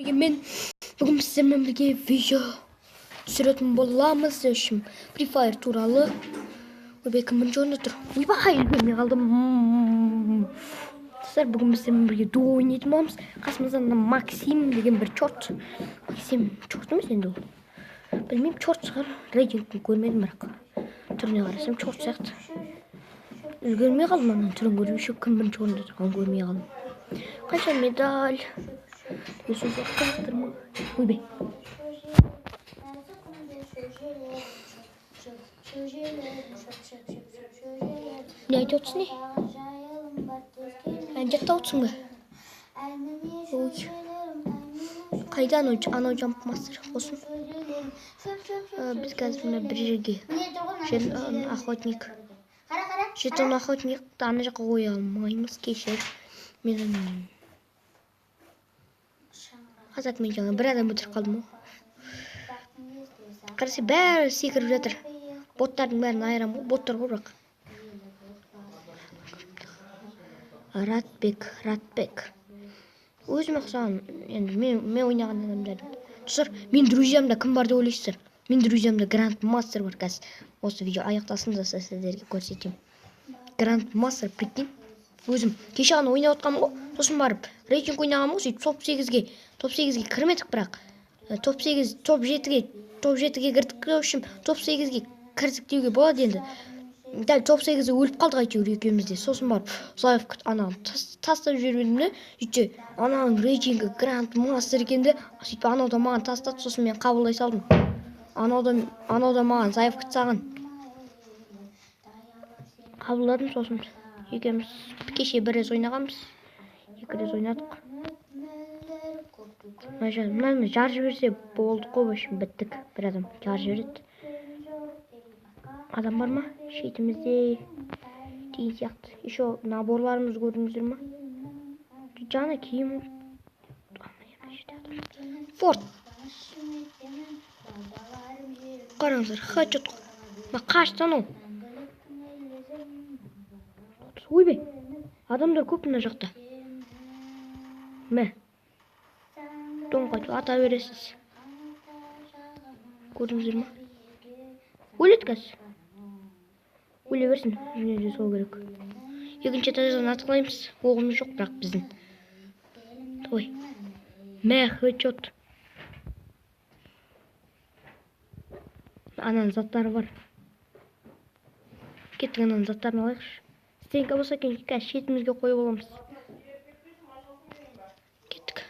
Men бүгін сіздермен бірге видео түсіретін боламыз. Free Fire туралы. Ойбай, кім бірінші орында тұр? Ойбай, үлгермей қалдым. Достар, бүгін сіздермен бірге дуо ойнайтын боламыз. Қасымызда Максим деген бір чорт. Максим чорт емес енді ол. Білмеймін, чорт шығар. Рейтингін көрмедім, бірақ түріне қарасам чорт сияқты. Үлгермей қалдым, анан түрін көрмейші, кім бірінші орында тұрған көрмей қалдым. Қанша медаль? Ойбай. Ne айтып отырсың не? Ән жаттап отырсың ба? Қайда анау жамп мастер болсын? Біз қазір мына бір жерге охотник. Жетон охотник ана жаққа қоя алмаймыз, кешір. Мен Азат, мен жаңа бір адам өтіріп қалдым ғой. Қарасы бәрі секіріп жатыр. Боттардың бәрін айырам ғой, боттар ғой бірақ. Ратбек. Өзім ұқсаған, енді мен ойнаған адамдардың. Достар, мен друзьямда кім бар деп ойлайсыздар? Мен друзьямда Гранд Мастер бар қазір. Осы видео аяқталсын да сіздерге көрсетемін. Гранд Мастер, прикинь. Өзім кеше ғана ойнап отқанмын ғой. Сосын барып рейтинг ойнағанмын ғой, сөйтіп топ 8-ге кірмедік, бірақ топ 7-ге кірдік, общем, топ 8-ге кірдік деуге болады енді. Дәл топ 8-де өліп қалдық әйтеуір екеумізде. Сосын барып заявка ананы тастап жібердім де, сөйтсе ананың рейтингі Гранд Мастер екен де, сөйтіп анау да маған тастады, сосын мен қабылдай салдым. Анау да маған заявка тастаған. Қабылдадым, сосын екеуміз кеше бір рет ойнағанбыз. 2 рет ойнадық. Мына жар жіберсе болдық қой, башым біттік. Бір адам жар жібереді. Адам бар ма? Шетімізде деген сияқты. Еще наборларымыз көрдіңіздер ма? Жаңа киім. Форт. Қараңыздар, хачот. Қашты анау. Ойбай, адамдар көп мына жақта. Мә. Тоңқайтып ата бересіз. Көрдіңіздер ма? Өлет қазір. Өле берсін, жүнеде сол керек. Екінші этаждан атқылаймыз. Оғымыз жоқ, бірақ біздің. Ой. Мә, хачот. Ананың заттары бар. Кеттік ананың заттарын алайықшы. Стенка болса екен, қазір шетімізге қойып оламыз. Кеттік.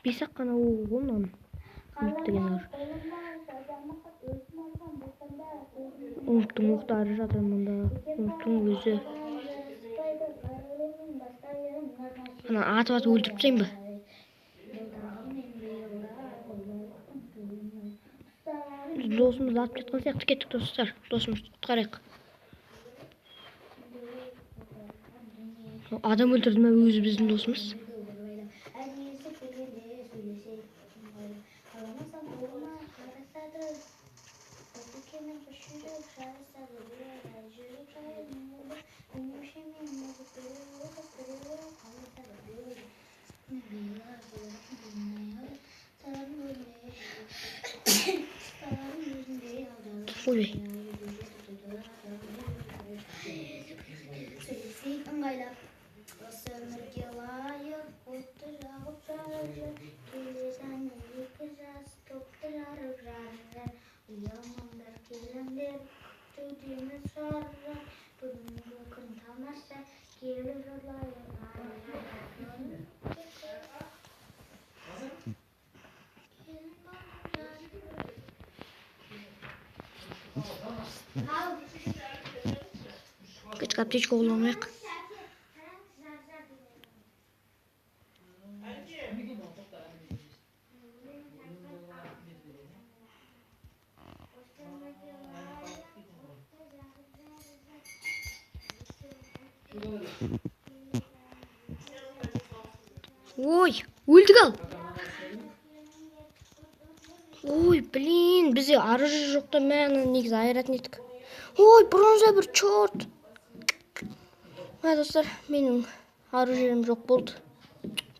Бесақ қана оғыл мынаны. Үміттеген ар. Үміттің оқтары жатыр мұнда. Үміттің өзі. Ана атып өлтіріп тастайын ба? Досымызды атып кеткен сияқты. Кеттік достар. Досымызды құтқарайық. Адам өлтірді ме, өзі біздің досымыз? Ойбай. Кетік аптечка қолданайық. Ой, өлдік ал. Ой, блин, бізде оружие жоқ та, мәні негізі айыратын едік. Ой, бронза бір чорт. Достар, менің оружием жоқ болды.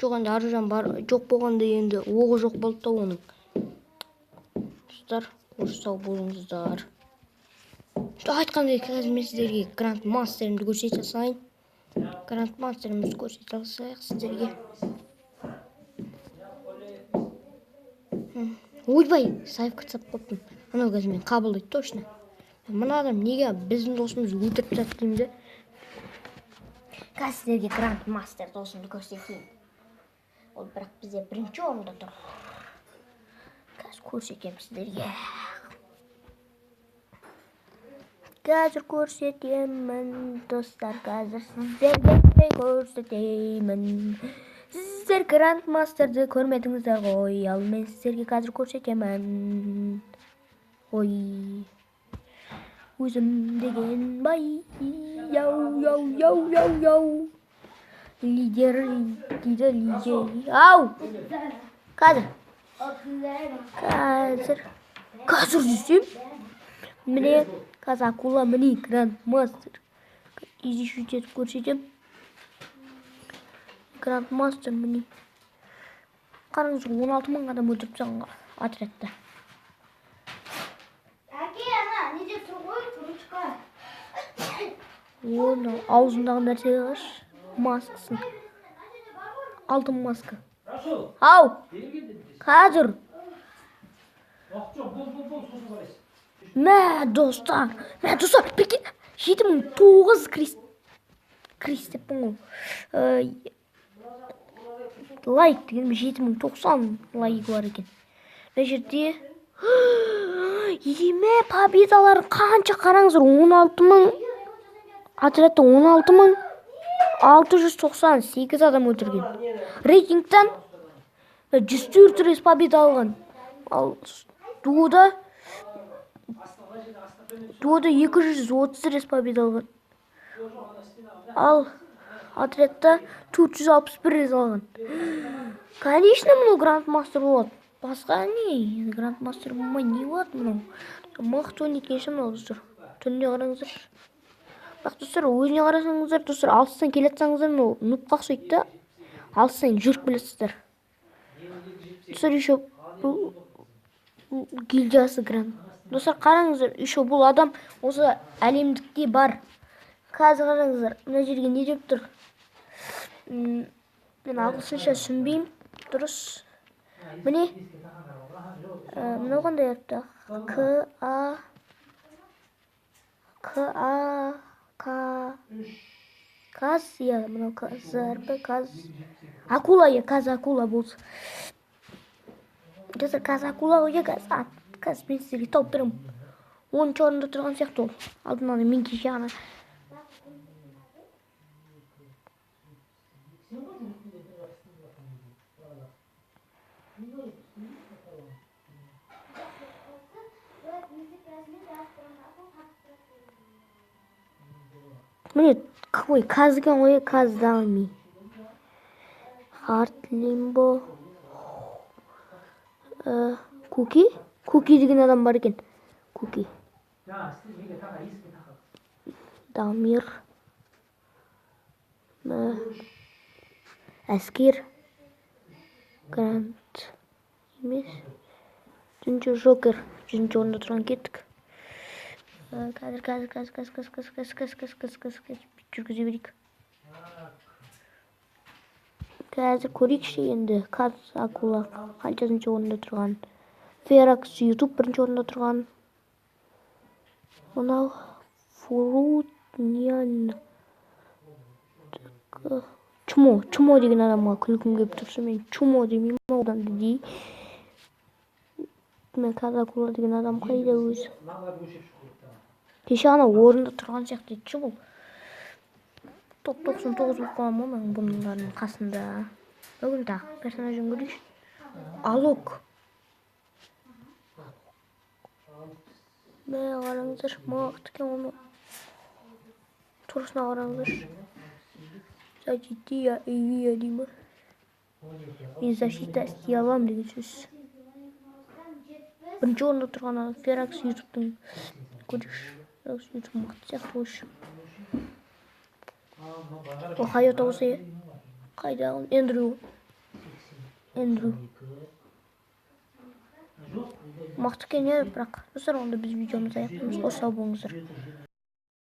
Жоқ енді аружан бар жоқ болғанда енді оғы жоқ болды да оның. Достар, қош сау болыңыздар. Айтқандай қазір мен сіздерге Гранд Мастерімді көрсете салайын. Гранд Мастерімізді көрсете алсақ сіздерге. Ойбай, сайфқа тастап қойыппын. Анау қазір мен қабылдайды точно. Мына адам неге біздің досымызды өлтіріп тастады деймін де. Қазір сіздерге Гранд Мастер досымды көрсетейін. Ол бірақ бізде бірінші орында тұр. Қазір көрсетемін сіздерге. Қазір көрсетемін, достар, қазір сіздерге көрсетеймін. Сіздер Гранд Мастерді көрмедіңіздер ғой, ал мен сіздерге қазір көрсетемін. Ой, өзім деген бай, яу. Лидер дейді лидер. Ау! Қазір десем, міне Казакула, міне Гранд Мастер. Изишут етіп көрсетем. Гранд Мастер міне. Қараңыз, 16 мың адам өлтіріп тастаған отрядта. Не деп тұр ғой, тұрышқа. Оны аузындағы нәрсеге қаш. Маскасын. Алтын маска. Ау! Қазір. Мә, достар, прикинь, 7009 кристеппін ғой. Лайк деген 7090 лайк бар екен. Мына жерде еме победаларын қанша қараңыздар, 16 мың отрядта 16 мың 698 адам өлтірген. Рейтингтен 104 рет победа алған. Ал дуода 230 рет победа алған. Ал отрядта 461 рет алған. Конечно, мұны Гранд Мастер болады. Басқа не? Гранд Мастер болмай не болады мұны? Мықты ойнайтын мұны достар. Түніне қараңыздар. Бірақ достар, өзіне қарасаңыздар, достар, алыстан келетсаңыздар, нұпқа ұқсайды да. Алыстан жүріп келесіздер. Достар, еще бұл гильдиясы Гранд. Достар, қараңыздар, еще бұл адам осы әлемдікте бар. Қазір қараңыздар, мына жерге не деп тұр? Мен ағылшынша түсінбеймін. Дұрыс. Міне. Мынау қандай атты? Каз, я, мынау каз. Акула, я, каз акула болсын. Достар, каз акула ғой, каз мен сіздерге тауып беремін. 10-шы орында тұрған сияқты ол. Алдынан мен кеше ғана. Міне, какой казген ғой, каздалми. Харт лимбо. Куки? Куки деген адам бар екен. Куки. Дамир. Әскер. Грант. Емес. Жүнші Жокер. Жүнші орында тұрған кеттік. Қазір жүргізе берейік. Қазір көрейікші енді Каз Акула қаншасыншы орында тұрған. Феракс YouTube бірінші орында тұрған. Мынау Фурутнян. Чумо деген адамға күлкім келіп тұрса, мен Чумо демеймін, одан дей. Мен Каз Акула деген адам қайда өзі? Кеше ғана орында тұрған сияқты етші бұл. Топ 99 болып қалам ғой мен бұның қасында. Бүгін тағы персонажын көрейші. Алок. Мә қараңыздар, мақты кен оны. Тұрысына қараңыздар. Защития эвия деймі. Мен защита істей алам деген сөз. Бірінші орында тұрған Феракс YouTube'тың көрейші. YouTube мықты сияқты ойшы. Ол Хайота болса, қайда Эндрю. Эндрю. Мақтыкен еді, бірақ достар, онда біз видеомызды аяқтаймыз. Қош сау болыңыздар.